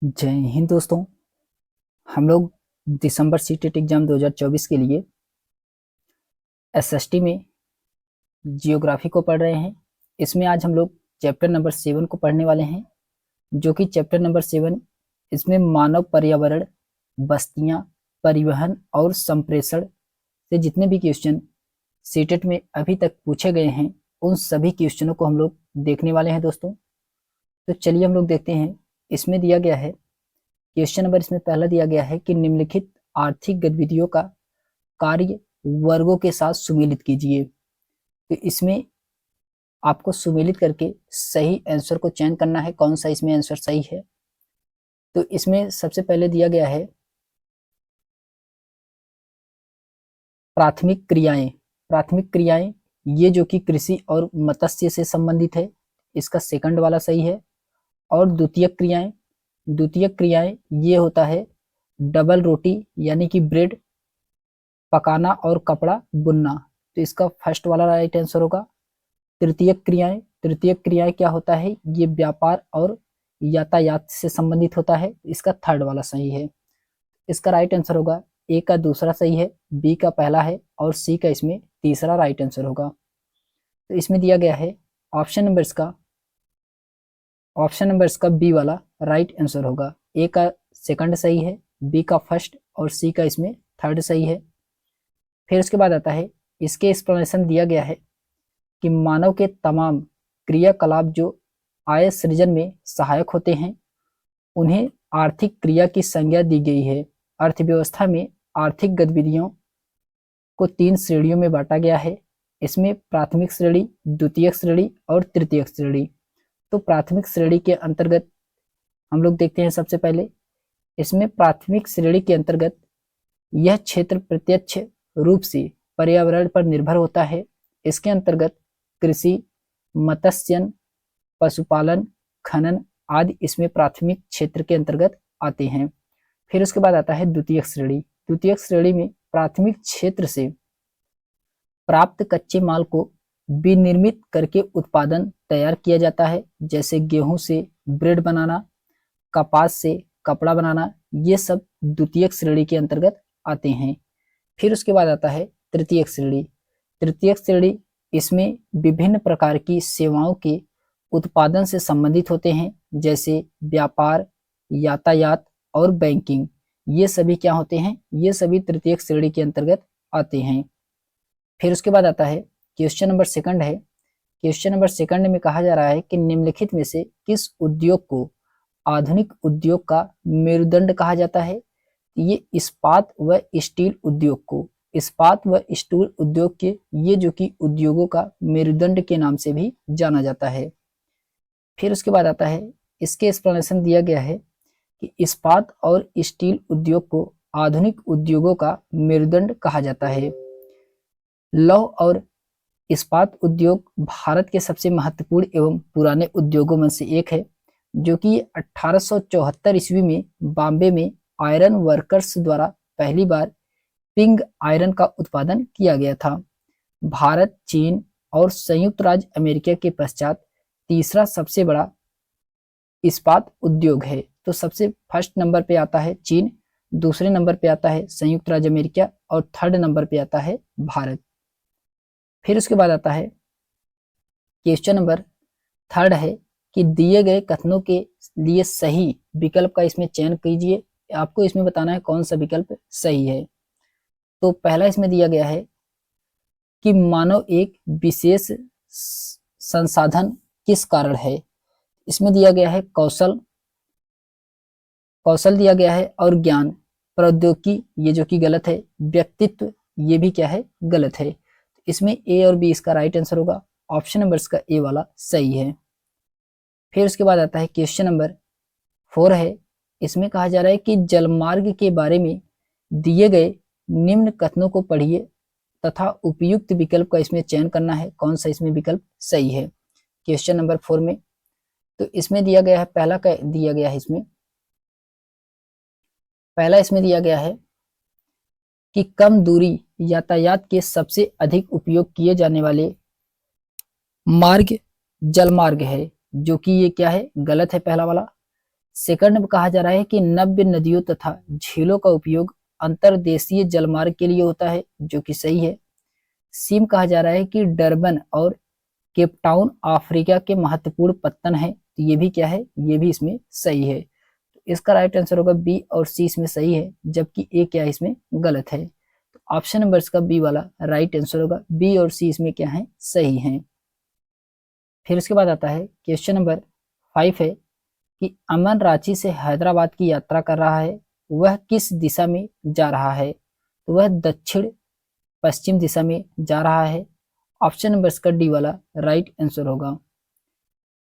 जय हिंद दोस्तों। हम लोग दिसंबर सीटेट एग्जाम 2024 के लिए एसएसटी में जियोग्राफी को पढ़ रहे हैं। इसमें आज हम लोग चैप्टर नंबर 7 को पढ़ने वाले हैं, जो कि चैप्टर नंबर 7 इसमें मानव पर्यावरण, बस्तियां, परिवहन और संप्रेषण से जितने भी क्वेश्चन सीटेट में अभी तक पूछे गए हैं उन सभी क्वेश्चनों को हम लोग देखने वाले हैं दोस्तों। तो चलिए हम लोग देखते हैं। इसमें दिया गया है क्वेश्चन नंबर, इसमें पहला दिया गया है कि निम्नलिखित आर्थिक गतिविधियों का कार्य वर्गों के साथ सुमेलित कीजिए। तो इसमें आपको सुमेलित करके सही आंसर को चयन करना है, कौन सा इसमें आंसर सही है। तो इसमें सबसे पहले दिया गया है प्राथमिक क्रियाएं। प्राथमिक क्रियाएं ये जो कि कृषि और मत्स्य से संबंधित है, इसका सेकंड वाला सही है। और द्वितीयक क्रियाएं ये होता है डबल रोटी यानी कि ब्रेड पकाना और कपड़ा बुनना, तो इसका फर्स्ट वाला राइट आंसर होगा। तृतीयक क्रियाएं क्या होता है, ये व्यापार और यातायात से संबंधित होता है, इसका थर्ड वाला सही है। इसका राइट आंसर होगा ए का दूसरा सही है, बी का पहला है और सी का इसमें तीसरा राइट आंसर होगा। तो इसमें दिया गया है ऑप्शन नंबर इसका बी वाला राइट आंसर होगा। ए का सेकंड सही है, बी का फर्स्ट और सी का इसमें थर्ड सही है। फिर उसके बाद आता है, इसके एक्सप्लेनेशन दिया गया है कि मानव के तमाम क्रियाकलाप जो आय सृजन में सहायक होते हैं उन्हें आर्थिक क्रिया की संज्ञा दी गई है। अर्थव्यवस्था में आर्थिक गतिविधियों को 3 श्रेणियों में बांटा गया है। इसमें प्राथमिक श्रेणी, द्वितीयक श्रेणी और तृतीयक श्रेणी। तो प्राथमिक श्रेणी के अंतर्गत हम लोग देखते हैं। सबसे पहले इसमें प्राथमिक श्रेणी के अंतर्गत यह क्षेत्र प्रत्यक्ष रूप से पर्यावरण पर निर्भर होता है। इसके अंतर्गत कृषि, मत्स्यन, पशुपालन, खनन आदि इसमें प्राथमिक क्षेत्र के अंतर्गत आते हैं। फिर उसके बाद आता है द्वितीयक श्रेणी। द्वितीयक श्रेणी में प्राथमिक क्षेत्र से प्राप्त कच्चे माल को विनिर्मित करके उत्पादन तैयार किया जाता है, जैसे गेहूं से ब्रेड बनाना, कपास से कपड़ा बनाना, ये सब द्वितीयक श्रेणी के अंतर्गत आते हैं। फिर उसके बाद आता है तृतीयक श्रेणी। तृतीयक श्रेणी इसमें विभिन्न प्रकार की सेवाओं के उत्पादन से संबंधित होते हैं, जैसे व्यापार, यातायात और बैंकिंग। ये सभी क्या होते हैं, ये सभी तृतीयक श्रेणी के अंतर्गत आते हैं। फिर उसके बाद आता है क्वेश्चन नंबर सेकंड है। क्वेश्चन नंबर सेकंड में कहा जा रहा है कि निम्नलिखित में से किस उद्योग को आधुनिक उद्योग का मेरुदंड कहा जाता है। ये इस्पात व स्टील उद्योग को, इस्पात व स्टील उद्योग के ये जो कि उद्योगों का मेरुदंड के नाम से भी जाना जाता है। फिर उसके बाद आता है, इसके एक्सप्लेनेशन दिया गया है कि इस्पात और स्टील उद्योग को आधुनिक उद्योगों का मेरुदंड कहा जाता है। लौह और इस्पात उद्योग भारत के सबसे महत्वपूर्ण एवं पुराने उद्योगों में से एक है, जो कि 1874 ईस्वी में बॉम्बे में आयरन वर्कर्स द्वारा पहली बार पिंग आयरन का उत्पादन किया गया था। भारत, चीन और संयुक्त राज्य अमेरिका के पश्चात तीसरा सबसे बड़ा इस्पात उद्योग है। तो सबसे फर्स्ट नंबर पे आता है चीन, दूसरे नंबर पे आता है संयुक्त राज्य अमेरिका और थर्ड नंबर पे आता है भारत। फिर उसके बाद आता है क्वेश्चन नंबर थर्ड है कि दिए गए कथनों के लिए सही विकल्प का इसमें चयन कीजिए। आपको इसमें बताना है कौन सा विकल्प सही है। तो पहला इसमें दिया गया है कि मानव एक विशेष संसाधन किस कारण है। इसमें दिया गया है कौशल दिया गया है और ज्ञान। प्रौद्योगिकी ये जो कि गलत है। व्यक्तित्व ये भी क्या है, गलत है। इसमें ए और बी इसका राइट आंसर होगा। ऑप्शन नंबर इसका ए वाला सही है। फिर उसके बाद आता है क्वेश्चन नंबर 4 है। इसमें कहा जा रहा है कि जलमार्ग के बारे में दिए गए निम्न कथनों को पढ़िए तथा उपयुक्त विकल्प का इसमें चयन करना है, कौन सा इसमें विकल्प सही है। क्वेश्चन नंबर 4 में तो इसमें दिया गया है, पहला इसमें दिया गया है कि कम दूरी यातायात के सबसे अधिक उपयोग किए जाने वाले मार्ग जलमार्ग है, जो कि ये क्या है, गलत है पहला वाला। सेकंड में कहा जा रहा है कि नव्य नदियों तथा झीलों का उपयोग अंतर्देशीय जलमार्ग के लिए होता है, जो कि सही है। सी में कहा जा रहा है कि डरबन और केपटाउन अफ्रीका के महत्वपूर्ण पत्तन है, तो ये भी क्या है, ये भी इसमें सही है। तो इसका राइट आंसर होगा बी और सी इसमें सही है, जबकि ए क्या है इसमें गलत है। तो ऑप्शन नंबर इसका बी वाला राइट आंसर होगा, बी और सी इसमें क्या है, सही है। फिर उसके बाद आता है क्वेश्चन नंबर 5 है कि अमन रांची से हैदराबाद की यात्रा कर रहा है, वह किस दिशा में जा रहा है? तो वह दक्षिण पश्चिम दिशा में जा रहा है। ऑप्शन नंबर इसका डी वाला राइट आंसर होगा।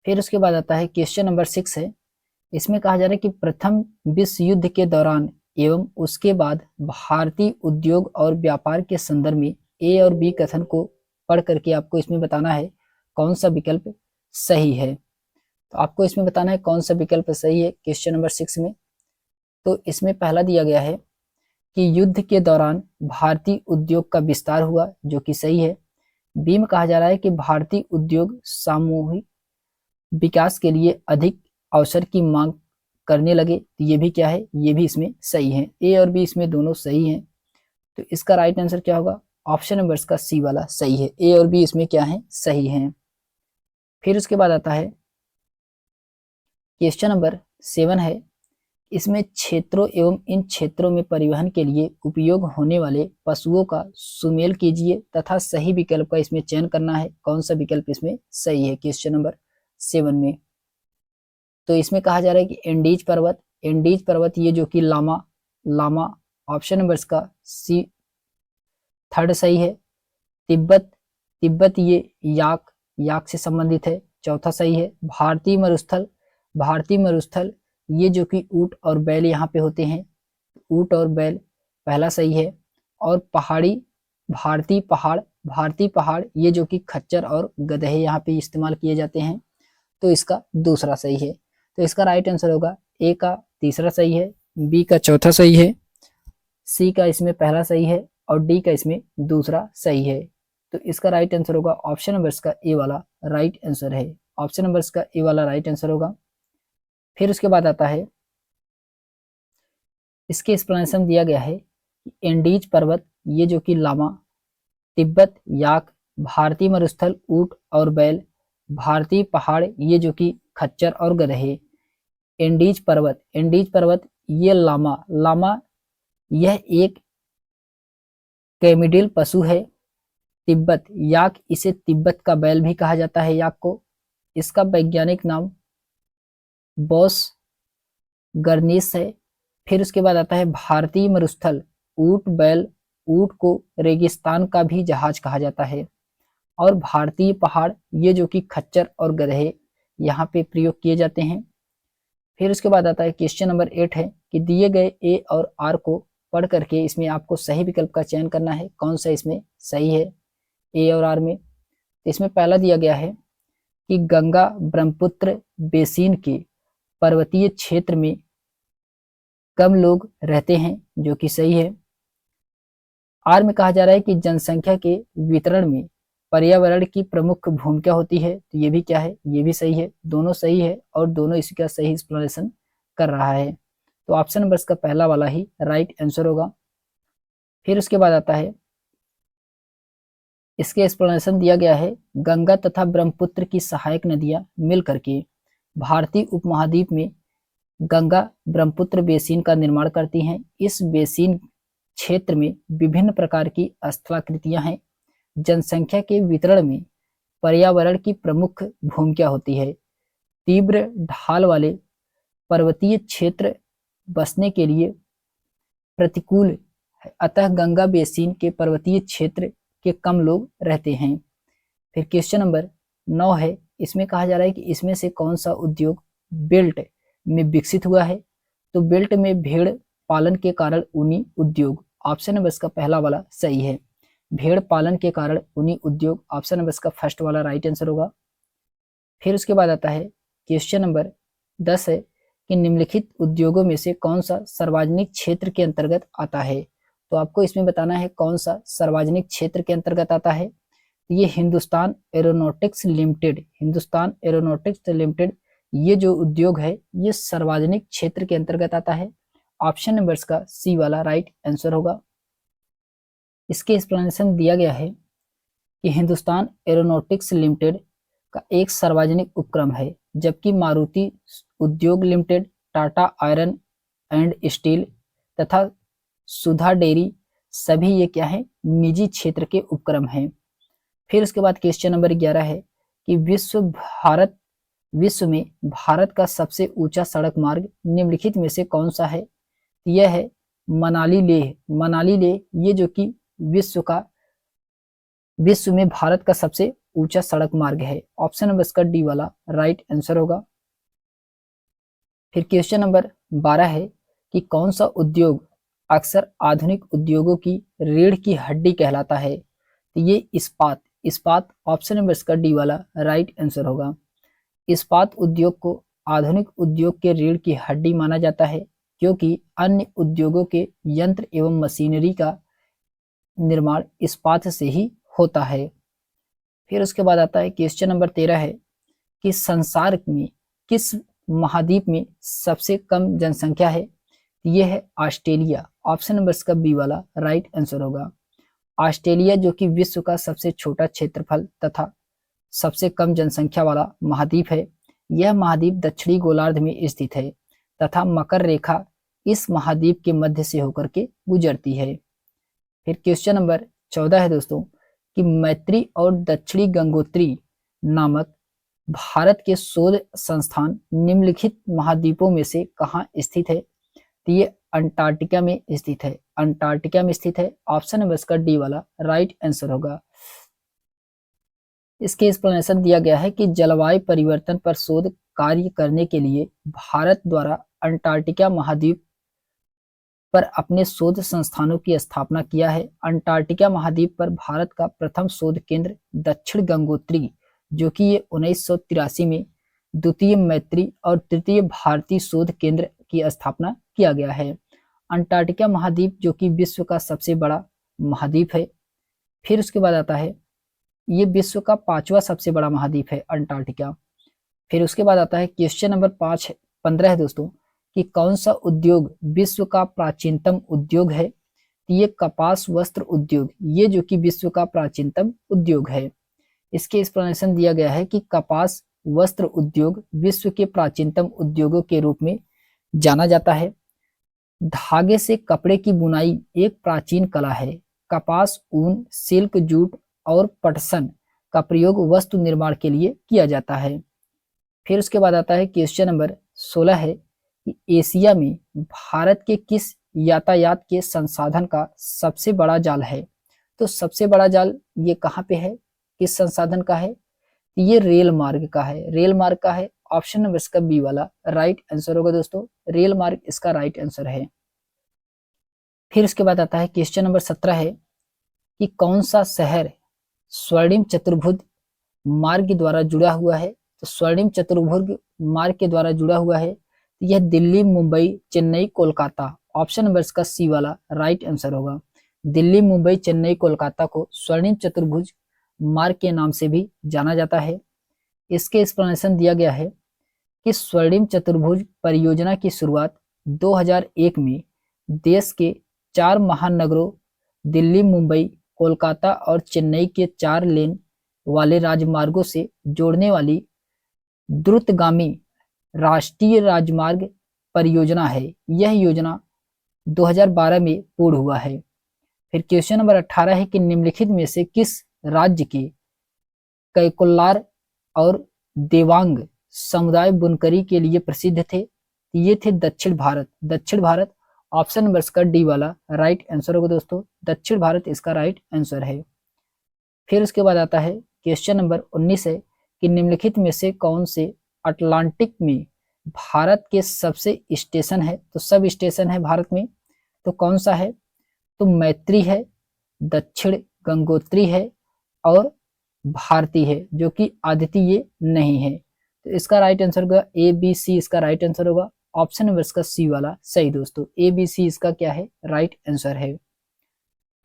फिर उसके बाद आता है क्वेश्चन नंबर 6 है, इसमें कहा जा रहा है कि प्रथम विश्व युद्ध के दौरान एवं उसके बाद भारतीय उद्योग और व्यापार के संदर्भ में ए और बी कथन को पढ़ करके आपको इसमें बताना है कौन सा विकल्प सही है। तो आपको इसमें बताना है कौन सा विकल्प सही है क्वेश्चन नंबर 6 में। तो इसमें पहला दिया गया है कि युद्ध के दौरान भारतीय उद्योग का विस्तार हुआ, जो कि सही है। बी में कहा जा रहा है कि भारतीय उद्योग सामूहिक विकास के लिए अधिक अवसर की मांग करने लगे, तो ये भी क्या है, ये भी इसमें सही है। ए और बी इसमें दोनों सही हैं, तो इसका राइट आंसर क्या होगा, ऑप्शन नंबर इसका सी वाला सही है। ए और बी इसमें क्या है, सही है। फिर उसके बाद आता है क्वेश्चन नंबर 7 है, इसमें क्षेत्रों एवं इन क्षेत्रों में परिवहन के लिए उपयोग होने वाले पशुओं का सुमेल कीजिए तथा सही विकल्प का इसमें चयन करना है, कौन सा विकल्प इसमें सही है क्वेश्चन नंबर 7 में। तो इसमें कहा जा रहा है कि एंडीज पर्वत ये जो कि लामा ऑप्शन नंबर इसका सी थर्ड सही है। तिब्बत ये याक से संबंधित है, चौथा सही है। भारतीय मरुस्थल ये जो कि ऊंट और बैल यहाँ पे होते हैं, ऊंट और बैल पहला सही है। और भारतीय पहाड़ ये जो कि खच्चर और गधे यहाँ पे इस्तेमाल किए जाते हैं, तो इसका दूसरा सही है। तो इसका राइट आंसर होगा ए का तीसरा सही है, बी का चौथा सही है, सी का इसमें पहला सही है और डी का इसमें दूसरा सही है। तो इसका राइट आंसर होगा ऑप्शन नंबर इसका ए वाला राइट आंसर है। ऑप्शन नंबर इसका ए वाला राइट आंसर होगा। फिर उसके बाद आता है, इसके एक्सप्लेनेशन दिया गया है एंडीज पर्वत ये जो कि लामा, तिब्बत याक, भारतीय मरुस्थल ऊंट और बैल, भारतीय पहाड़ ये जो कि खच्चर और गधे। एंडीज पर्वत ये लामा यह एक कैमिडिल पशु है। तिब्बत याक, इसे तिब्बत का बैल भी कहा जाता है याक को। इसका वैज्ञानिक नाम बॉस गर्निस है। फिर उसके बाद आता है भारतीय मरुस्थल ऊंट को रेगिस्तान का भी जहाज कहा जाता है। और भारतीय पहाड़ ये जो कि खच्चर और गधे यहाँ पे प्रयोग किए जाते हैं। फिर उसके बाद आता है क्वेश्चन नंबर 8 है कि दिए गए ए और आर को पढ़ करके इसमें आपको सही विकल्प का चयन करना है, कौन सा इसमें सही है ए और आर में। इसमें पहला दिया गया है कि गंगा ब्रह्मपुत्र बेसिन के पर्वतीय क्षेत्र में कम लोग रहते हैं, जो कि सही है। आर में कहा जा रहा है कि जनसंख्या के वितरण में पर्यावरण की प्रमुख भूमिका होती है, तो ये भी क्या है, ये भी सही है। दोनों सही है और दोनों इसका सही एक्सप्लेनेशन कर रहा है, तो ऑप्शन नंबर इसका पहला वाला ही राइट आंसर होगा। फिर उसके बाद आता है, इसके एक्सप्लेनेशन दिया गया है गंगा तथा ब्रह्मपुत्र की सहायक नदियां मिल करके भारतीय उपमहाद्वीप में गंगा ब्रह्मपुत्र बेसिन का निर्माण करती हैं। इस बेसिन क्षेत्र में विभिन्न प्रकार की स्थलाकृतियां हैं। जनसंख्या के वितरण में पर्यावरण की प्रमुख भूमिका होती है। तीव्र ढाल वाले पर्वतीय क्षेत्र बसने के लिए प्रतिकूल है, अतः गंगा बेसिन के पर्वतीय क्षेत्र के कम लोग रहते हैं। फिर क्वेश्चन नंबर 9 है, इसमें कहा जा रहा है कि इसमें से कौन सा उद्योग बेल्ट में विकसित हुआ है। तो बेल्ट में भेड़ पालन के कारण ऊनी उद्योग, ऑप्शन नंबर इसका पहला वाला सही है। भेड़ पालन के कारण ऊनी उद्योग, ऑप्शन नंबर इसका फर्स्ट वाला राइट आंसर होगा। फिर उसके बाद आता है क्वेश्चन नंबर 10 है कि निम्नलिखित उद्योगों में से कौन सा सार्वजनिक क्षेत्र के अंतर्गत आता है। तो आपको इसमें बताना है कौन सा सार्वजनिक क्षेत्र के अंतर्गत आता है। ये हिंदुस्तान एरोनॉटिक्स लिमिटेड ये जो उद्योग है ये सार्वजनिक क्षेत्र के अंतर्गत आता है। ऑप्शन नंबर का सी वाला राइट आंसर होगा। इसके एक्सप्लेनेशन दिया गया है कि हिंदुस्तान एरोनॉटिक्स लिमिटेड का एक सार्वजनिक उपक्रम है, जबकि मारुति उद्योग limited, Tata iron and steel तथा सुधा डेयरी सभी ये क्या है, निजी क्षेत्र के उपक्रम हैं। फिर उसके बाद क्वेश्चन नंबर 11 है कि विश्व में भारत का सबसे ऊंचा सड़क मार्ग निम्नलिखित में से कौन सा है। यह है मनाली लेह, ये जो कि विश्व में भारत का सबसे ऊंचा सड़क मार्ग है। ऑप्शन नंबर इसका डी वाला राइट आंसर होगा। फिर क्वेश्चन नंबर 12 है कि कौन सा उद्योग अक्सर आधुनिक उद्योगों की रीढ़ की हड्डी कहलाता है। तो ये इस्पात ऑप्शन नंबर इसका डी वाला राइट आंसर होगा। इस्पात उद्योग को आधुनिक उद्योग के रीढ़ की हड्डी माना जाता है, क्योंकि अन्य उद्योगों के यंत्र एवं मशीनरी का निर्माण इस्पात से ही होता है। फिर उसके बाद आता है क्वेश्चन नंबर 13 है कि संसार में किस महाद्वीप में सबसे कम जनसंख्या है। यह है ऑस्ट्रेलिया। ऑप्शन नंबर इसका बी वाला राइट आंसर होगा। ऑस्ट्रेलिया जो कि विश्व का सबसे छोटा क्षेत्रफल तथा सबसे कम जनसंख्या वाला महाद्वीप है। यह महाद्वीप दक्षिणी गोलार्ध में स्थित है तथा मकर रेखा इस महाद्वीप के मध्य से होकर के गुजरती है। फिर क्वेश्चन नंबर 14 है दोस्तों कि मैत्री और दक्षिणी गंगोत्री नामक भारत के शोध संस्थान निम्नलिखित महाद्वीपों में से कहाँ स्थित है। तो ये अंटार्कटिका में स्थित है। ऑप्शन नंबर इसका डी वाला राइट आंसर होगा। इसके एक्सप्लेनेशन दिया गया है कि जलवायु परिवर्तन पर शोध कार्य करने के लिए भारत द्वारा अंटार्कटिका महाद्वीप पर अपने शोध संस्थानों की स्थापना किया है। अंटार्कटिका महाद्वीप पर भारत का प्रथम शोध केंद्र दक्षिण गंगोत्री जो कि ये 1983 में द्वितीय मैत्री और तृतीय भारतीय शोध केंद्र की स्थापना किया गया है। अंटार्कटिका महाद्वीप जो कि विश्व का सबसे बड़ा महाद्वीप है। फिर उसके बाद आता है ये विश्व का 5वां सबसे बड़ा महाद्वीप है अंटार्कटिका। फिर उसके बाद आता है क्वेश्चन नंबर 15 है दोस्तों कि कौन सा उद्योग विश्व का प्राचीनतम उद्योग है। ये कपास वस्त्र उद्योग, ये जो कि विश्व का प्राचीनतम उद्योग है। इसके एक्सप्लेनेशन दिया गया है कि कपास वस्त्र उद्योग विश्व के प्राचीनतम उद्योगों के रूप में जाना जाता है। धागे से कपड़े की बुनाई एक प्राचीन कला है। कपास, ऊन, सिल्क, जूट और पटसन का प्रयोग वस्तु निर्माण के लिए किया जाता है। फिर उसके बाद आता है क्वेश्चन नंबर 16 है कि एशिया में भारत के किस यातायात के संसाधन का सबसे बड़ा जाल है। तो सबसे बड़ा जाल ये कहाँ पे है, किस संसाधन का है। ये रेल मार्ग का है। ऑप्शन नंबर इसका बी वाला राइट आंसर होगा दोस्तों। रेल मार्ग इसका राइट आंसर है। फिर उसके बाद आता है क्वेश्चन नंबर 17 है कि कौन सा शहर स्वर्णिम चतुर्भुज मार्ग के द्वारा जुड़ा हुआ है। तो स्वर्णिम चतुर्भुज मार्ग के द्वारा जुड़ा हुआ है यह दिल्ली, मुंबई, चेन्नई, कोलकाता। ऑप्शन नंबर इसका सी वाला राइट आंसर होगा। दिल्ली, मुंबई, चेन्नई, कोलकाता को स्वर्णिम चतुर्भुज मार्ग के नाम से भी जाना जाता है। इसके एक्सप्लेनेशन दिया गया है कि स्वर्णिम चतुर्भुज परियोजना की शुरुआत 2001 में देश के 4 महानगरों दिल्ली, मुंबई, कोलकाता और चेन्नई के 4 लेन वाले राजमार्गों से जोड़ने वाली द्रुतगामी राष्ट्रीय राजमार्ग परियोजना है। यह योजना 2012 में पूर्ण हुआ है। फिर क्वेश्चन नंबर 18 है कि निम्नलिखित में से किस राज्य के कैकोलार और देवांग समुदाय बुनकरी के लिए प्रसिद्ध थे। ये थे दक्षिण भारत। ऑप्शन नंबर इसका डी वाला राइट आंसर होगा दोस्तों। दक्षिण भारत इसका राइट आंसर है। फिर उसके बाद आता है क्वेश्चन नंबर 19 है कि निम्नलिखित में से कौन से अटलांटिक में भारत के सबसे स्टेशन है। तो सब स्टेशन है भारत में, तो कौन सा है। तो मैत्री है, दक्षिण गंगोत्री है और भारती है जो कि अद्वितीय नहीं है। तो इसका राइट आंसर होगा ए बी सी, इसका राइट आंसर होगा। ऑप्शन नंबर इसका सी वाला सही दोस्तों। ए बी सी इसका क्या है, राइट आंसर है।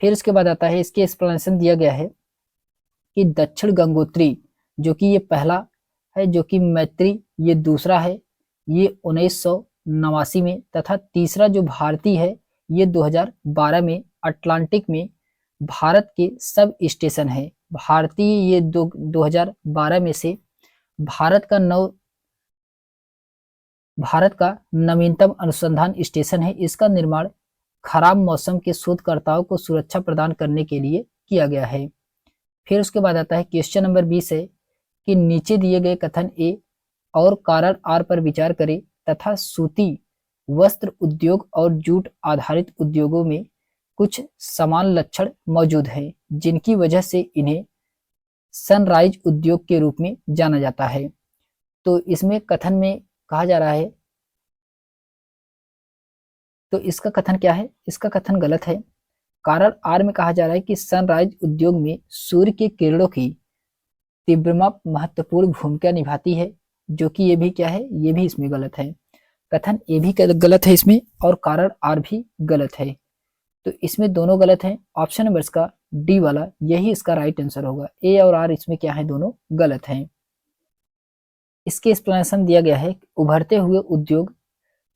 फिर इसके बाद आता है इसके एक्सप्लेनेशन दिया गया है कि दक्षिण गंगोत्री जो कि ये पहला है जो कि मैत्री, ये दूसरा है, ये 1989 में, तथा तीसरा जो भारती है ये 2012 में अटलांटिक में भारत के सब स्टेशन है। भारतीय ये 2012 में से भारत का नवीनतम अनुसंधान स्टेशन है। इसका निर्माण खराब मौसम के शोधकर्ताओं को सुरक्षा प्रदान करने के लिए किया गया है। फिर उसके बाद आता है क्वेश्चन नंबर 20 है कि नीचे दिए गए कथन ए और कारण आर पर विचार करें तथा सूती वस्त्र उद्योग और जूट आधारित उद्योगों में कुछ समान लक्षण मौजूद हैं जिनकी वजह से इन्हें सनराइज उद्योग के रूप में जाना जाता है। तो इसमें कथन में कहा जा रहा है, तो इसका कथन क्या है? इसका कथन गलत है। कारण आर में कहा जा रहा है कि सनराइज उद्योग में सूर्य के किरणों की तीव्रता महत्वपूर्ण भूमिका निभाती है, जो कि ये भी क्या है, ये भी इसमें गलत है। कथन ए भी गलत है इसमें और कारण आर भी गलत है। तो इसमें दोनों गलत हैं। ऑप्शन नंबर इसका डी वाला यही इसका राइट आंसर होगा। ए और आर इसमें क्या है, दोनों गलत हैं। इसके एक्सप्लेनेशन दिया गया है, उभरते हुए उद्योग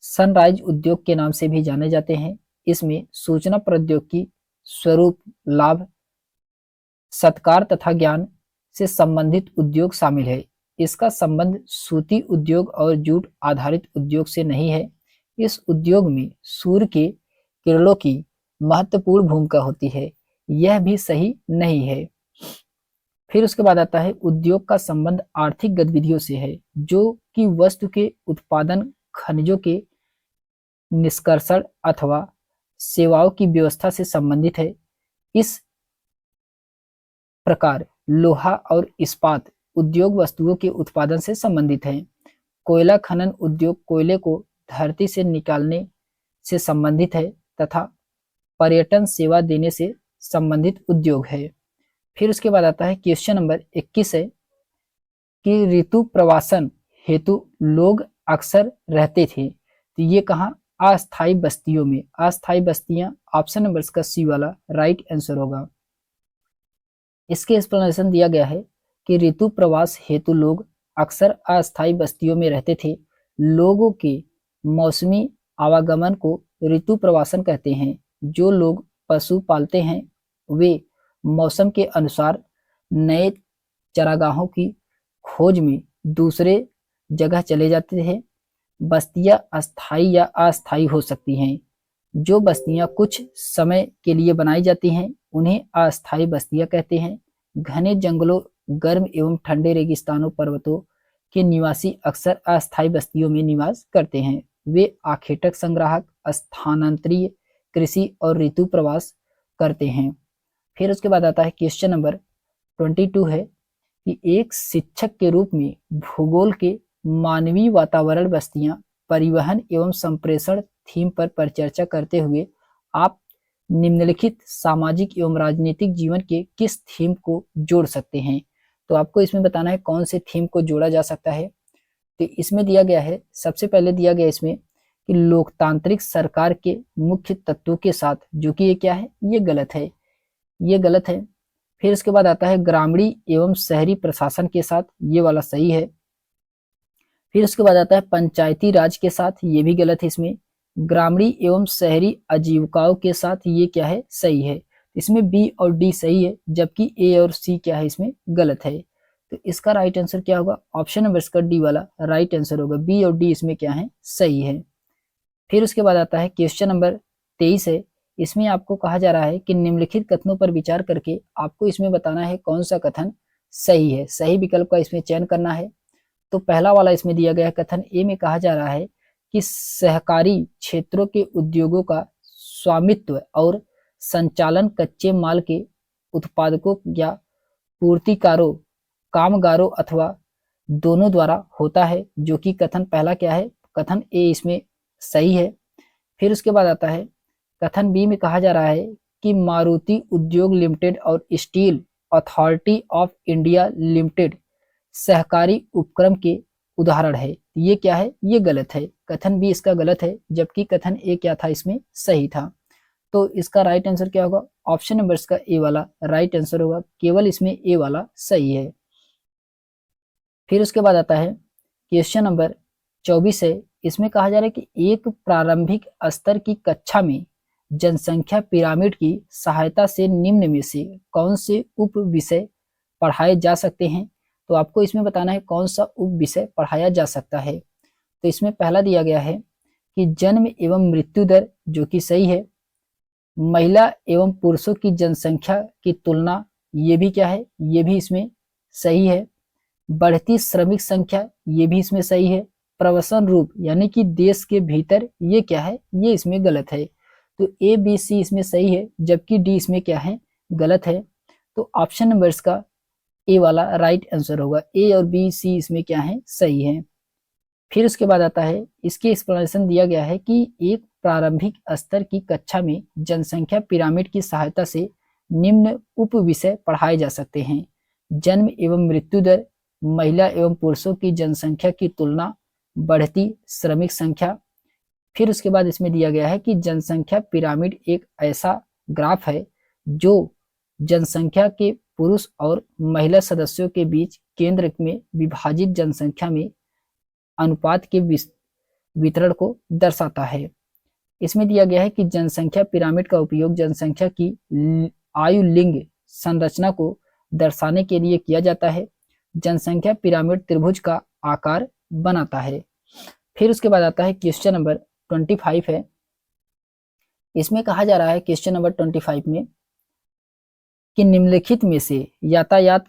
सनराइज उद्योग के नाम से भी जाने जाते हैं। इसमें सूचना प्रौद्योगिकी, स्वरूप, लाभ, सत्कार तथा ज्ञान से संबंधित उद्योग शामिल है। इसका संबंध सूती उद्योग और जूट आधारित उद्योग से नहीं है। इस उद्योग में सूर्य के किरणों की महत्वपूर्ण भूमिका होती है, यह भी सही नहीं है। फिर उसके बाद आता है उद्योग का संबंध आर्थिक गतिविधियों से है, जो कि वस्तु के उत्पादन, खनिजों के निष्कर्षण अथवा सेवाओं की व्यवस्था से संबंधित है। इस प्रकार लोहा और इस्पात उद्योग वस्तुओं के उत्पादन से संबंधित है। कोयला खनन उद्योग कोयले को धरती से निकालने से संबंधित है तथा पर्यटन सेवा देने से संबंधित उद्योग है। फिर उसके बाद आता है क्वेश्चन नंबर 21 है कि ऋतु प्रवासन हेतु लोग अक्सर रहते थे, तो ये कहाँ, अस्थायी बस्तियों में। अस्थायी बस्तियां ऑप्शन नंबर का सी वाला राइट आंसर होगा। इसके एक्सप्लेनेशन दिया गया है कि ऋतु प्रवास हेतु लोग अक्सर अस्थायी बस्तियों में रहते थे। लोगों के मौसमी आवागमन को ऋतु प्रवासन कहते हैं। जो लोग पशु पालते हैं वे मौसम के अनुसार नए चरागाहों की खोज में दूसरे जगह चले जाते हैं। बस्तियां अस्थायी या अस्थायी हो सकती हैं। जो बस्तियां कुछ समय के लिए बनाई जाती हैं उन्हें अस्थायी बस्तियां कहते हैं। घने जंगलों, गर्म एवं ठंडे रेगिस्तानों, पर्वतों के निवासी अक्सर अस्थायी बस्तियों में निवास करते हैं। वे आखेटक संग्राहक, स्थानांतरीय कृषि और ऋतु प्रवास करते हैं। फिर उसके बाद आता है क्वेश्चन नंबर 22 है कि एक शिक्षक के रूप में भूगोल के मानवीय वातावरण, बस्तियां, परिवहन एवं संप्रेषण थीम पर परिचर्चा करते हुए आप निम्नलिखित सामाजिक एवं राजनीतिक जीवन के किस थीम को जोड़ सकते हैं। तो आपको इसमें बताना है कौन से थीम को जोड़ा जा सकता है। तो इसमें दिया गया है, सबसे पहले दिया गया इसमें कि लोकतांत्रिक सरकार के मुख्य तत्वों के साथ, जो कि ये क्या है, ये गलत है, ये गलत है। फिर इसके बाद आता है ग्रामीण एवं शहरी प्रशासन के साथ, ये वाला सही है। फिर उसके बाद आता है पंचायती राज के साथ, ये भी गलत है। इसमें ग्रामीण एवं शहरी आजीविकाओं के साथ, ये क्या है, सही है। इसमें बी और डी सही है, जबकि ए और सी क्या है, इसमें गलत है। तो इसका राइट आंसर क्या होगा, ऑप्शन नंबर इसका डी वाला राइट आंसर होगा। बी और डी इसमें क्या है, सही है। फिर उसके बाद आता है क्वेश्चन नंबर 23 है। इसमें आपको कहा जा रहा है कि निम्नलिखित कथनों पर विचार करके आपको इसमें बताना है कौन सा कथन सही है। सही विकल्प का इसमें चयन करना है। तो पहला वाला इसमें दिया गया है, कथन ए में कहा जा रहा है कि सहकारी क्षेत्रों के उद्योगों का स्वामित्व और संचालन कच्चे माल के उत्पादकों या पूर्तिकारों, कामगारों अथवा दोनों द्वारा होता है, जो कि कथन पहला क्या है, कथन ए इसमें सही है। फिर उसके बाद आता है कथन बी में कहा जा रहा है कि मारुति उद्योग लिमिटेड और steel authority of India limited सहकारी उपक्रम के उदाहरण है। ये क्या है, ये गलत है। कथन बी इसका गलत है, जबकि कथन ए क्या था, इसमें सही था। तो इसका राइट आंसर क्या होगा, ऑप्शन नंबर इसका ए वाला राइट आंसर होगा। केवल इसमें ए वाला सही है। फिर उसके बाद आता है क्वेश्चन नंबर 24 है। इसमें कहा जा रहा है कि एक प्रारंभिक स्तर की कक्षा में जनसंख्या पिरामिड की सहायता से निम्न में से कौन से उप विषय पढ़ाए जा सकते हैं। तो आपको इसमें बताना है कौन सा उप विषय पढ़ाया जा सकता है। तो इसमें पहला दिया गया है कि जन्म एवं मृत्यु दर, जो कि सही है। महिला एवं पुरुषों की जनसंख्या की तुलना, ये भी क्या है, ये भी इसमें सही है। बढ़ती श्रमिक संख्या, ये भी इसमें सही है। प्रवसन रूप यानी कि देश के भीतर, ये क्या है, ये इसमें गलत है। तो ए बी सी इसमें सही है, जबकि डी इसमें क्या है, गलत है। तो ऑप्शन नंबर इसका ए वाला राइट आंसर होगा। ए और बी सी इसमें क्या है, सही है। फिर उसके बाद आता है, इसके एक्सप्लेनेशन दिया गया है कि एक प्रारंभिक स्तर की कक्षा में जनसंख्या पिरामिड की सहायता से निम्न उप विषय पढ़ाए जा सकते हैं। जन्म एवं मृत्यु दर, महिला एवं पुरुषों की जनसंख्या की तुलना, बढ़ती श्रमिक संख्या। फिर उसके बाद इसमें दिया गया है कि जनसंख्या पिरामिड एक ऐसा ग्राफ है जो जनसंख्या के पुरुष और महिला सदस्यों के बीच केंद्र में विभाजित जनसंख्या में अनुपात के वितरण को दर्शाता है। इसमें दिया गया है कि जनसंख्या पिरामिड का उपयोग जनसंख्या की आयु लिंग संरचना को दर्शाने के लिए किया जाता है। जनसंख्या पिरामिड त्रिभुज का आकार बनाता है। फिर उसके बाद आता है क्वेश्चन नंबर 25 है। इसमें कहा जा रहा है क्वेश्चन नंबर 25 में कि निम्नलिखित में से यातायात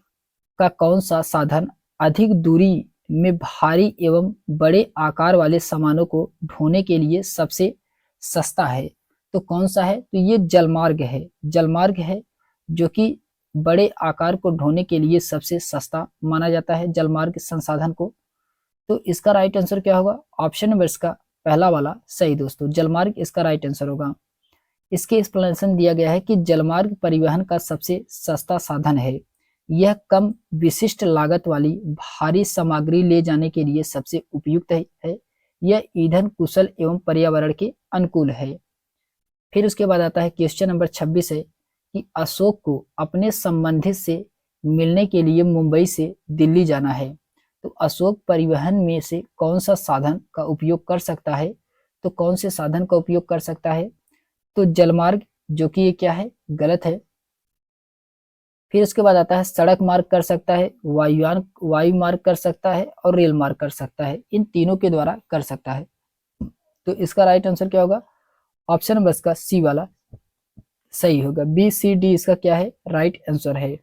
का कौन सा साधन अधिक दूरी में भारी एवं बड़े आकार वाले सामानों को ढोने के लिए सबसे सस्ता है। तो कौन सा है, तो ये जलमार्ग है। जलमार्ग है जो कि बड़े आकार को ढोने के लिए सबसे सस्ता माना जाता है, जलमार्ग संसाधन को। तो इसका राइट आंसर क्या होगा, ऑप्शन नंबर इसका पहला वाला सही दोस्तों, जलमार्ग इसका राइट आंसर होगा। इसके एक्सप्लेनेशन दिया गया है कि जलमार्ग परिवहन का सबसे सस्ता साधन है। यह कम विशिष्ट लागत वाली भारी सामग्री ले जाने के लिए सबसे उपयुक्त है। यह ईंधन कुशल एवं पर्यावरण के अनुकूल है। फिर उसके बाद आता है क्वेश्चन नंबर 26 है कि अशोक को अपने संबंधित से मिलने के लिए मुंबई से दिल्ली जाना है। तो अशोक परिवहन में से कौन सा साधन का उपयोग कर सकता है। तो कौन से साधन का उपयोग कर सकता है, तो जलमार्ग, जो कि ये क्या है, गलत है। फिर उसके बाद आता है सड़क मार्ग कर सकता है, वायु मार्ग कर सकता है और रेल मार्ग कर सकता है। इन तीनों के द्वारा कर सकता है। तो इसका राइट आंसर क्या होगा, ऑप्शन नंबर का सी वाला सही होगा। बी सी डी इसका क्या है, राइट आंसर है।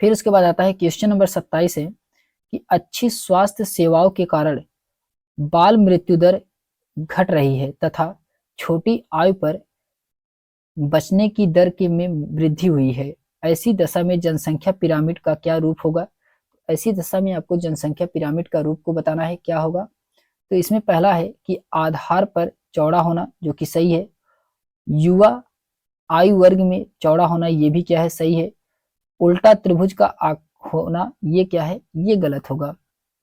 फिर उसके बाद आता है क्वेश्चन नंबर 27 है कि अच्छी स्वास्थ्य सेवाओं के कारण बाल मृत्यु दर घट रही है तथा छोटी आयु पर बचने की दर के में वृद्धि हुई है। ऐसी दशा में जनसंख्या पिरामिड का क्या रूप होगा। ऐसी दशा में आपको जनसंख्या पिरामिड का रूप को बताना है क्या होगा। तो इसमें पहला है कि आधार पर चौड़ा होना, जो कि सही है। युवा आयु वर्ग में चौड़ा होना, ये भी क्या है, सही है। उल्टा त्रिभुज का होना, ये क्या है, ये गलत होगा।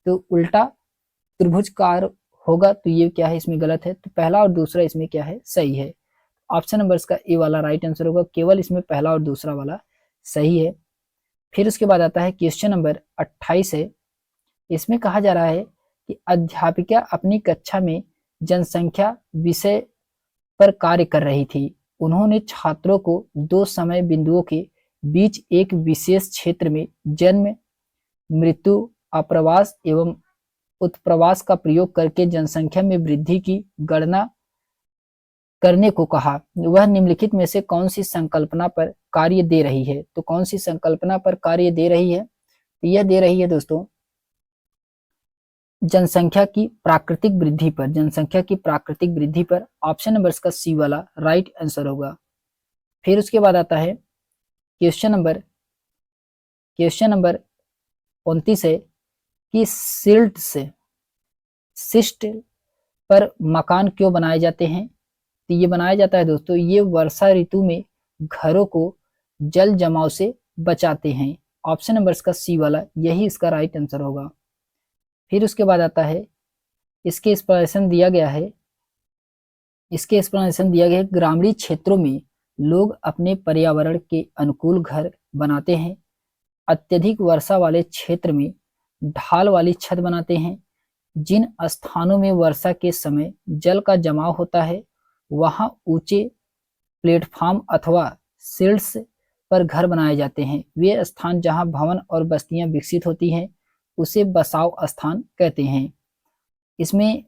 तो उल्टा त्रिभुजकार होगा, तो ये क्या है, इसमें गलत है। तो पहला और दूसरा इसमें क्या है, सही है। ऑप्शन नंबर इसका ए वाला राइट आंसर होगा। केवल इसमें पहला और दूसरा वाला सही है। फिर उसके बाद आता है क्वेश्चन नंबर 28 है। इसमें कहा जा रहा है कि अध्यापिका अपनी कक्षा में जनसंख्या विषय पर कार्य कर रही थी। उन्होंने छात्रों को दो समय बिंदुओं के बीच एक विशेष क्षेत्र में जन्म, मृत्यु, आप्रवास एवं उत्प्रवास का प्रयोग करके जनसंख्या में वृद्धि की गणना करने को कहा। वह निम्नलिखित में से कौन सी संकल्पना पर कार्य दे रही है। तो कौन सी संकल्पना पर कार्य दे रही है, तो यह दे रही है दोस्तों जनसंख्या की प्राकृतिक वृद्धि पर। जनसंख्या की प्राकृतिक वृद्धि पर ऑप्शन नंबर का सी वाला राइट आंसर होगा। फिर उसके बाद आता है क्वेश्चन नंबर 29 है कि सिस्ट पर मकान क्यों बनाए जाते हैं। तो ये बनाया जाता है दोस्तों, ये वर्षा ऋतु में घरों को जल जमाव से बचाते हैं। ऑप्शन नंबर का सी वाला यही इसका राइट आंसर होगा। फिर उसके बाद आता है इसके एक्सप्लेनेशन दिया गया है। ग्रामीण क्षेत्रों में लोग अपने पर्यावरण के अनुकूल घर बनाते हैं। अत्यधिक वर्षा वाले क्षेत्र में ढाल वाली छत बनाते हैं। जिन स्थानों में वर्षा के समय जल का जमाव होता है वहां ऊंचे प्लेटफॉर्म अथवा सिल्ड्स पर घर बनाए जाते हैं। वे स्थान जहां भवन और बस्तियां विकसित होती हैं उसे बसाव स्थान कहते हैं। इसमें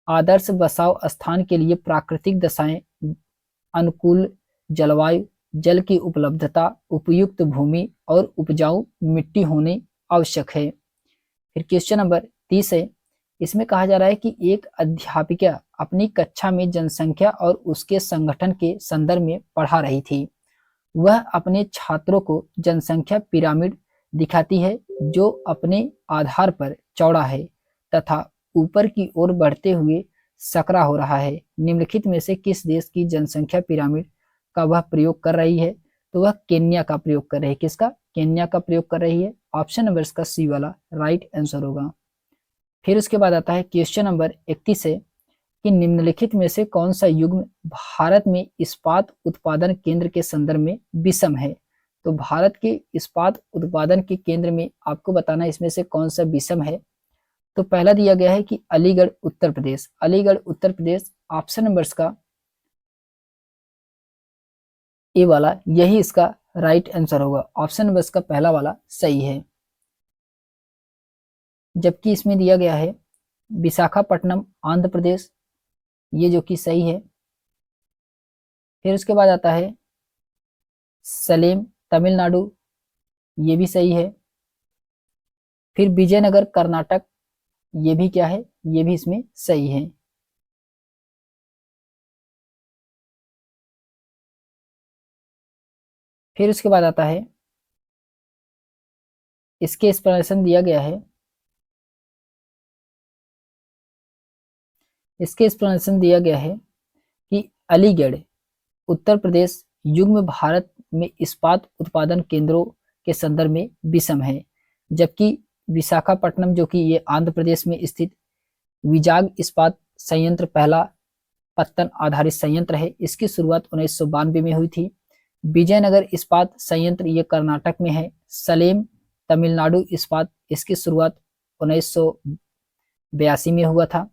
आदर्श बसाव स्थान के लिए प्राकृतिक दशाएं, अनुकूल जलवायु, जल की उपलब्धता, उपयुक्त भूमि और उपजाऊ मिट्टी होने आवश्यक है। फिर क्वेश्चन नंबर 30 है। इसमें कहा जा रहा है कि एक अध्यापिका अपनी कक्षा में जनसंख्या और उसके संगठन के संदर्भ में पढ़ा रही थी। वह अपने छात्रों को जनसंख्या पिरामिड दिखाती है जो अपने आधार पर चौड़ा है तथा ऊपर की ओर बढ़ते हुए सकरा हो रहा है। निम्नलिखित में से किस देश की जनसंख्या पिरामिड का वह प्रयोग कर रही है? तो वह केन्या का प्रयोग कर रही है। किसका? केन्या का प्रयोग कर रही है। ऑप्शन नंबर इसका सी वाला राइट आंसर होगा। फिर उसके बाद आता है क्वेश्चन नंबर 31 है कि निम्नलिखित में से कौन सा युग्म भारत में इस्पात उत्पादन केंद्र के संदर्भ में विषम है? तो भारत के इस्पात उत्पादन के केंद्र में आपको बताना इसमें से कौन सा विषम है। तो पहला दिया गया है कि अलीगढ़ उत्तर प्रदेश। अलीगढ़ उत्तर प्रदेश ऑप्शन नंबर का ए वाला यही इसका राइट आंसर होगा। ऑप्शन नंबर का पहला वाला सही है। जबकि इसमें दिया गया है विशाखापट्टनम आंध्र प्रदेश, ये जो कि सही है। फिर उसके बाद आता है सलेम तमिलनाडु, ये भी सही है। फिर विजयनगर कर्नाटक, ये भी क्या है? ये भी इसमें सही है। फिर उसके बाद आता है इसके एक्सप्लेनेशन दिया गया है। इसके एक्सप्लेनेशन दिया गया है कि अलीगढ़ उत्तर प्रदेश युग्म भारत में इस्पात उत्पादन केंद्रों के संदर्भ में विषम है। जबकि विशाखापट्टनम जो कि ये आंध्र प्रदेश में स्थित विजाग इस्पात संयंत्र पहला पत्तन आधारित संयंत्र है। इसकी शुरुआत 1992 में हुई थी। विजयनगर इस्पात संयंत्र ये कर्नाटक में है। सलेम तमिलनाडु इस्पात, इसकी शुरुआत 1982 में हुआ था।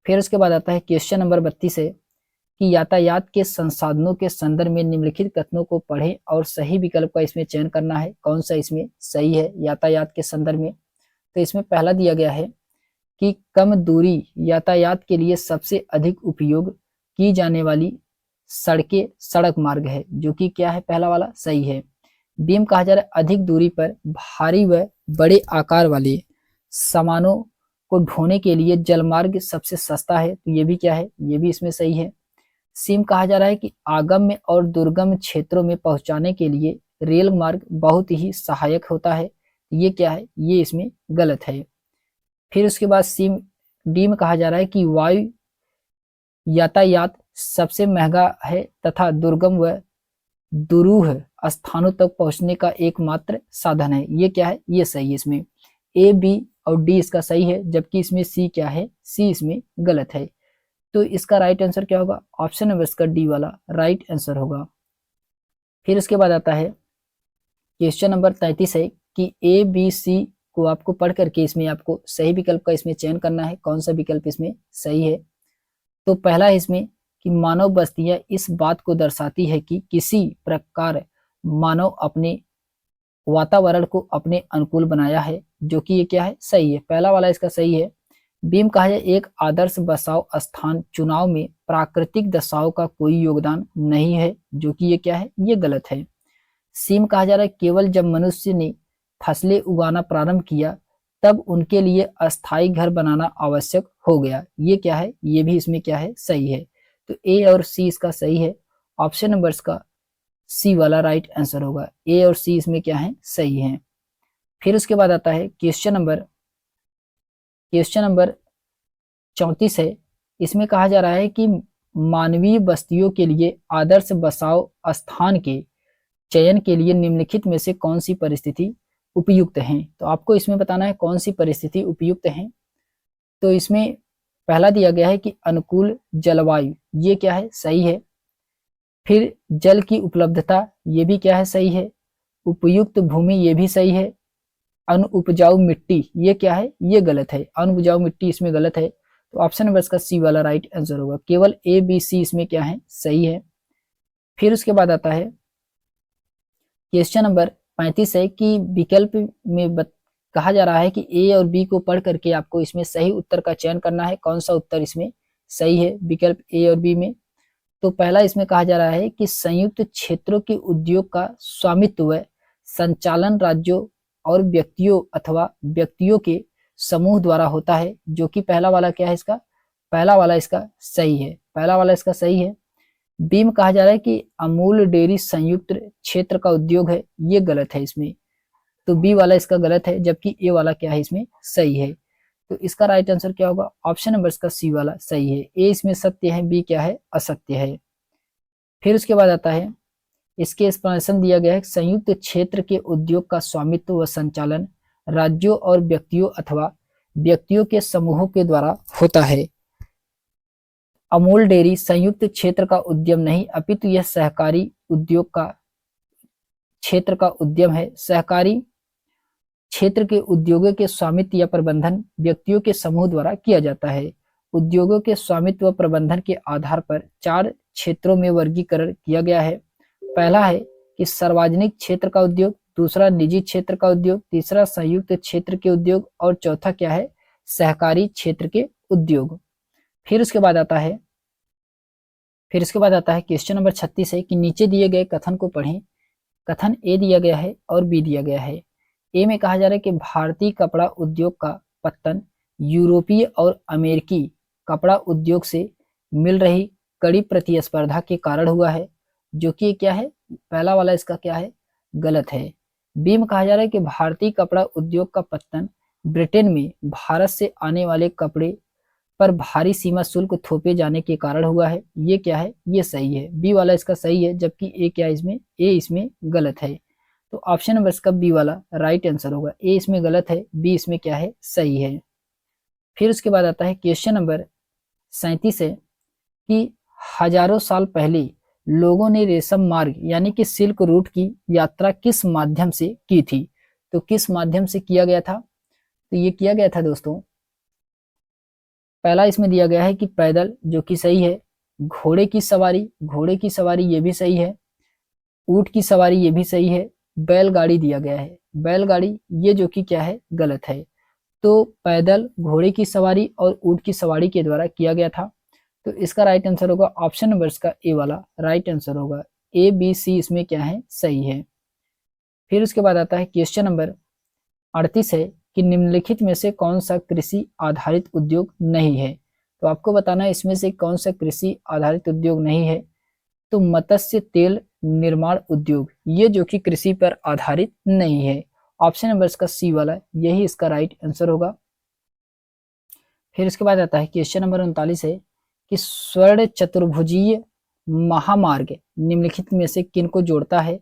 फिर उसके बाद आता है क्वेश्चन नंबर 32 है कि यातायात के संसाधनों के संदर्भ में निम्नलिखित कथनों को पढ़ें और सही विकल्प का इसमें चयन करना है। कौन सा इसमें सही है यातायात के संदर्भ में? तो इसमें पहला दिया गया है कि कम दूरी यातायात के लिए सबसे अधिक उपयोग की जाने वाली सड़कें सड़क मार्ग है, जो कि क्या है? पहला वाला सही है। बीम कहा जा रहा है अधिक दूरी पर भारी व बड़े आकार वाले सामानों को ढोने के लिए जलमार्ग सबसे सस्ता है, तो ये भी क्या है? ये भी इसमें सही है। सीम कहा जा रहा है कि आगम्य और दुर्गम क्षेत्रों में पहुंचाने के लिए रेल मार्ग बहुत ही सहायक होता है, ये क्या है? ये इसमें गलत है। फिर उसके बाद सीम डी में कहा जा रहा है कि वायु यातायात सबसे महंगा है तथा दुर्गम व दुरूह स्थानों तक पहुंचने का एकमात्र साधन है, ये क्या है? ये सही है। इसमें ए बी और डी इसका सही है, जबकि इसमें सी क्या है? सी इसमें गलत है। तो इसका राइट आंसर क्या होगा? ऑप्शन नंबर इसका डी वाला राइट आंसर होगा। फिर उसके बाद आता है क्वेश्चन नंबर 33 है कि ए बी सी को आपको पढ़ करके इसमें आपको सही विकल्प का इसमें चयन करना है। कौन सा विकल्प इसमें सही है? तो पहला है इसमें कि मानव बस्तियां इस बात को दर्शाती है कि किसी प्रकार मानव अपने वातावरण को अपने अनुकूल बनाया है, जो कि ये क्या है? सही है। पहला वाला इसका सही है। बीम कहा जाए एक आदर्श बसाव स्थान चुनाव में प्राकृतिक दशाओं का कोई योगदान नहीं है, जो कि ये क्या है? ये गलत है। सीम कहा जा रहा है केवल जब मनुष्य ने फसलें उगाना प्रारंभ किया तब उनके लिए अस्थायी घर बनाना आवश्यक हो गया, ये क्या है? ये भी इसमें क्या है? सही है। तो ए और सी इसका सही है। ऑप्शन नंबर का सी वाला राइट आंसर होगा। ए और सी इसमें क्या है? सही है। फिर उसके बाद आता है क्वेश्चन नंबर 34 है। इसमें कहा जा रहा है कि मानवीय बस्तियों के लिए आदर्श बसाव स्थान के चयन के लिए निम्नलिखित में से कौन सी परिस्थिति उपयुक्त हैं? तो आपको इसमें बताना है कौन सी परिस्थिति उपयुक्त है। तो इसमें पहला दिया गया है कि अनुकूल जलवायु, ये क्या है? सही है। फिर जल की उपलब्धता, ये भी क्या है? सही है। उपयुक्त भूमि ये भी सही है। अनुपजाऊ मिट्टी ये क्या है, ये गलत है, अनुपजाऊ मिट्टी इसमें गलत है। तो ऑप्शन नंबर इसका सी वाला राइट आंसर होगा। केवल ए बी सी इसमें क्या है, सही है। फिर उसके बाद आता है क्वेश्चन नंबर 35 है कि विकल्प में कहा जा रहा है कि ए और बी को पढ़ करके आपको इसमें सही उत्तर का चयन करना है। कौन सा उत्तर इसमें सही है विकल्प ए और बी में। तो पहला इसमें कहा जा रहा है कि संयुक्त क्षेत्रों के उद्योग का स्वामित्व संचालन राज्यों और व्यक्तियों अथवा व्यक्तियों के समूह द्वारा होता है, जो कि पहला वाला क्या है इसका, पहला वाला इसका सही है, पहला वाला इसका सही है। बी में कहा जा रहा है कि अमूल डेयरी संयुक्त क्षेत्र का उद्योग है, ये गलत है इसमें। तो बी वाला इसका गलत है, जबकि ए वाला क्या है इसमें सही है। तो इसका राइट आंसर क्या होगा, ऑप्शन नंबर इसका सी वाला सही है। ए इसमें सत्य है, बी क्या है, असत्य है। फिर उसके बाद आता है इसके एक्सप्लेनेशन दिया गया है, संयुक्त क्षेत्र के उद्योग का स्वामित्व व संचालन राज्यों और व्यक्तियों अथवा व्यक्तियों के समूहों के द्वारा होता है। अमूल डेयरी संयुक्त क्षेत्र का उद्यम नहीं, अपितु यह सहकारी उद्योग का क्षेत्र का उद्यम है। सहकारी क्षेत्र के उद्योगों के स्वामित्व या प्रबंधन व्यक्तियों के समूह द्वारा किया जाता है। उद्योगों के स्वामित्व व प्रबंधन के आधार पर 4 क्षेत्रों में वर्गीकरण किया गया है। पहला है कि सार्वजनिक क्षेत्र का उद्योग, दूसरा निजी क्षेत्र का उद्योग, तीसरा संयुक्त क्षेत्र के उद्योग और चौथा क्या है, सहकारी क्षेत्र के उद्योग। फिर उसके बाद आता है क्वेश्चन नंबर 36 है कि नीचे दिए गए कथन को पढ़ें। कथन ए दिया गया है और बी दिया गया है। ए में कहा जा रहा है कि भारतीय कपड़ा उद्योग का पतन यूरोपीय और अमेरिकी कपड़ा उद्योग से मिल रही कड़ी प्रतिस्पर्धा के कारण हुआ है, जो कि क्या है, पहला वाला इसका क्या है, गलत है। बी में कहा जा रहा है कि भारतीय कपड़ा उद्योग का पतन ब्रिटेन में भारत से आने वाले कपड़े पर भारी सीमा शुल्क थोपे जाने के कारण हुआ है, ये क्या है, ये सही है। बी वाला इसका सही है, जबकि ए क्या है इसमें, ए इसमें गलत है। तो ऑप्शन नंबर इसका बी वाला राइट आंसर होगा। ए इसमें गलत है, बी इसमें क्या है, सही है। फिर उसके बाद आता है क्वेश्चन नंबर 37 है कि हजारों साल पहले लोगों ने रेशम मार्ग यानी कि सिल्क रूट की यात्रा किस माध्यम से की थी। तो किस माध्यम से किया गया था, तो ये किया गया था दोस्तों, पहला इसमें दिया गया है कि पैदल, जो कि सही है। घोड़े की सवारी ये भी सही है। ऊंट की सवारी ये भी सही है। बैलगाड़ी दिया गया है, बैलगाड़ी ये जो कि क्या है, गलत है। तो पैदल, घोड़े की सवारी और ऊंट की सवारी के द्वारा किया गया था। तो इसका राइट आंसर होगा ऑप्शन नंबर इसका ए वाला राइट आंसर होगा। ए बी सी इसमें क्या है, सही है। फिर उसके बाद आता है क्वेश्चन नंबर 38 है कि निम्नलिखित में से कौन सा कृषि आधारित उद्योग नहीं है। तो आपको बताना है इसमें से कौन सा कृषि आधारित उद्योग नहीं है। तो मत्स्य तेल निर्माण उद्योग, ये जो कि कृषि पर आधारित नहीं है। ऑप्शन नंबर इसका सी वाला यही इसका राइट आंसर होगा। फिर इसके बाद आता है क्वेश्चन नंबर 39 है कि स्वर्ण चतुर्भुजीय महामार्ग निम्नलिखित में से किन को जोड़ता है।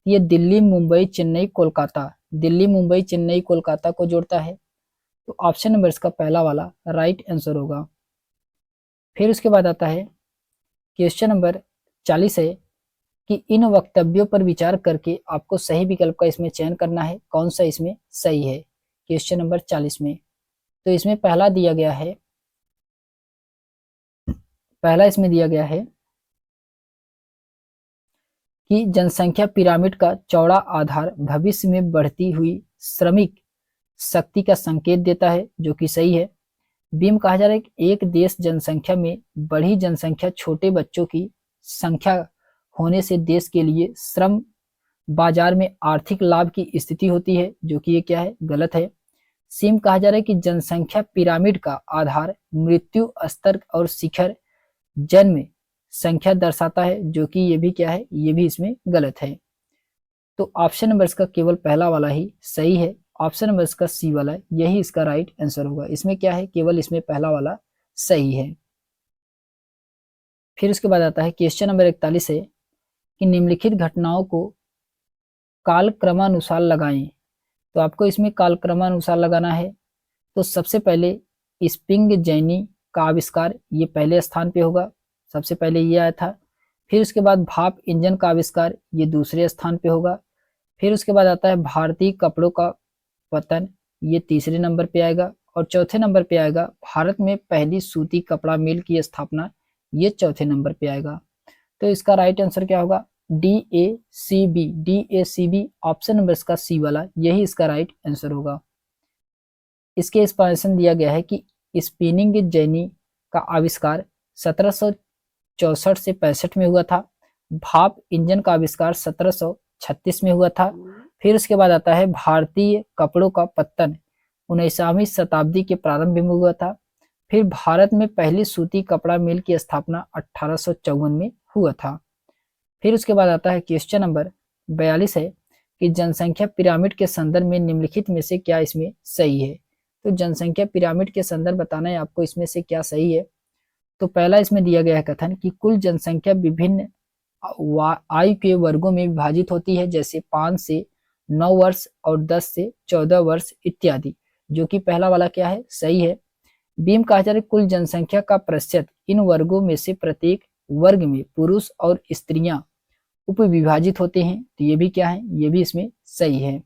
ये दिल्ली मुंबई चेन्नई कोलकाता को जोड़ता है। तो ऑप्शन नंबर इसका पहला वाला राइट आंसर होगा। फिर उसके बाद आता है क्वेश्चन नंबर 40 है कि इन वक्तव्यों पर विचार करके आपको सही विकल्प का इसमें चयन करना है, कौन सा इसमें सही है। क्वेश्चन नंबर 40 में तो इसमें पहला इसमें दिया गया है कि जनसंख्या पिरामिड का चौड़ा आधार भविष्य में बढ़ती हुई श्रमिक शक्ति का संकेत देता है, जो कि सही है। बी में कहा जा रहा है कि एक देश जनसंख्या में बड़ी जनसंख्या छोटे बच्चों की संख्या होने से देश के लिए श्रम बाजार में आर्थिक लाभ की स्थिति होती है, जो कि ये क्या है, गलत है। सी में कहा जा रहा है कि जनसंख्या पिरामिड का आधार मृत्यु स्तर और शिखर जन्म संख्या दर्शाता है, जो कि ये भी क्या है, ये भी इसमें गलत है। तो ऑप्शन नंबर इसका केवल पहला वाला ही सही है। ऑप्शन नंबर इसका सी वाला यही इसका राइट आंसर होगा। इसमें क्या है, केवल इसमें पहला वाला सही है। फिर उसके बाद आता है क्वेश्चन नंबर 41 है कि निम्नलिखित घटनाओं को कालक्रमानुसार लगाएं। तो आपको इसमें कालक्रमानुसार लगाना है। तो सबसे पहले स्प्रिंग जैनी का आविष्कार ये पहले स्थान पे होगा, सबसे पहले ये आया था। फिर उसके बाद भाप इंजन का आविष्कार ये दूसरे स्थान पे होगा। फिर उसके बाद आता है भारतीय कपड़ों का पतन, ये तीसरे नंबर पे आएगा। और चौथे नंबर पे आएगा भारत में पहली सूती कपड़ा मिल की स्थापना, ये चौथे नंबर पे आएगा। तो इसका राइट आंसर क्या होगा? DACB, DACB ऑप्शन नंबर इसका सी वाला, यही इसका राइट आंसर होगा। इसके एक्सप्लेनेशन दिया गया है कि स्पिनिंग जेनी का आविष्कार 1764 से 65 में हुआ था। भाप इंजन का आविष्कार 1736 में हुआ था। फिर उसके बाद आता है भारतीय कपड़ों का पत्तन 19वीं शताब्दी के प्रारंभ में हुआ था। फिर भारत में पहली सूती कपड़ा मिल की स्थापना 1854 में हुआ था। फिर उसके बाद आता है क्वेश्चन नंबर 42 है कि जनसंख्या पिरामिड के संदर्भ में निम्नलिखित में से क्या इसमें सही है। तो जनसंख्या पिरामिड के संदर्भ बताना है आपको इसमें से क्या सही है। तो पहला इसमें दिया गया है कथन कि कुल जनसंख्या विभिन्न आयु के वर्गों में विभाजित होती है, जैसे 5 से 9 वर्ष और 10 से 14 वर्ष इत्यादि, जो कि पहला वाला क्या है? सही है। बीम कहा जा रहा है कुल जनसंख्या का प्रतिशत इन वर्गों में से प्रत्येक वर्ग में पुरुष और स्त्रियां उपविभाजित होते हैं, तो ये भी क्या है? ये भी इसमें सही है।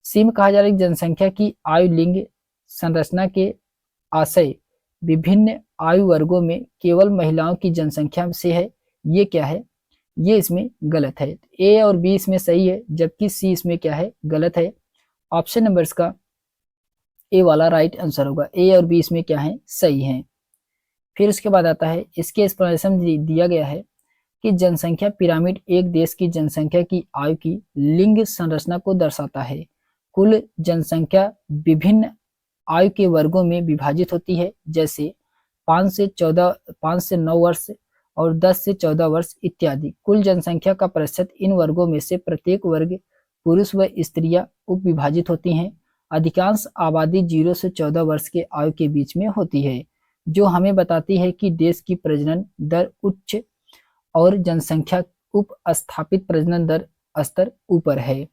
सी में कहा जा रहा है जनसंख्या की आयु लिंग संरचना के आशय विभिन्न आयु वर्गों में केवल महिलाओं की जनसंख्या से है, ये क्या है? ये इसमें गलत है। ए और बी इसमें सही है, जबकि सी इसमें क्या है? गलत है। ऑप्शन नंबर इसका ए वाला राइट आंसर होगा। ए और बी इसमें क्या है? सही है। फिर उसके बाद आता है इसके एक्सप्लेनेशन दिया गया है कि जनसंख्या पिरामिड एक देश की जनसंख्या की आयु की लिंग संरचना को दर्शाता है। कुल जनसंख्या विभिन्न आयु के वर्गों में विभाजित होती है, जैसे 5 से 9 वर्ष और 10 से 14 वर्ष इत्यादि। कुल जनसंख्या का प्रतिशत इन वर्गों में से प्रत्येक वर्ग पुरुष व स्त्रियां उप विभाजित होती हैं। अधिकांश आबादी 0 से 14 वर्ष के आयु के बीच में होती है, जो हमें बताती है कि देश की प्रजनन दर उच्च और जनसंख्या उप स्थापित प्रजनन दर स्तर ऊपर है।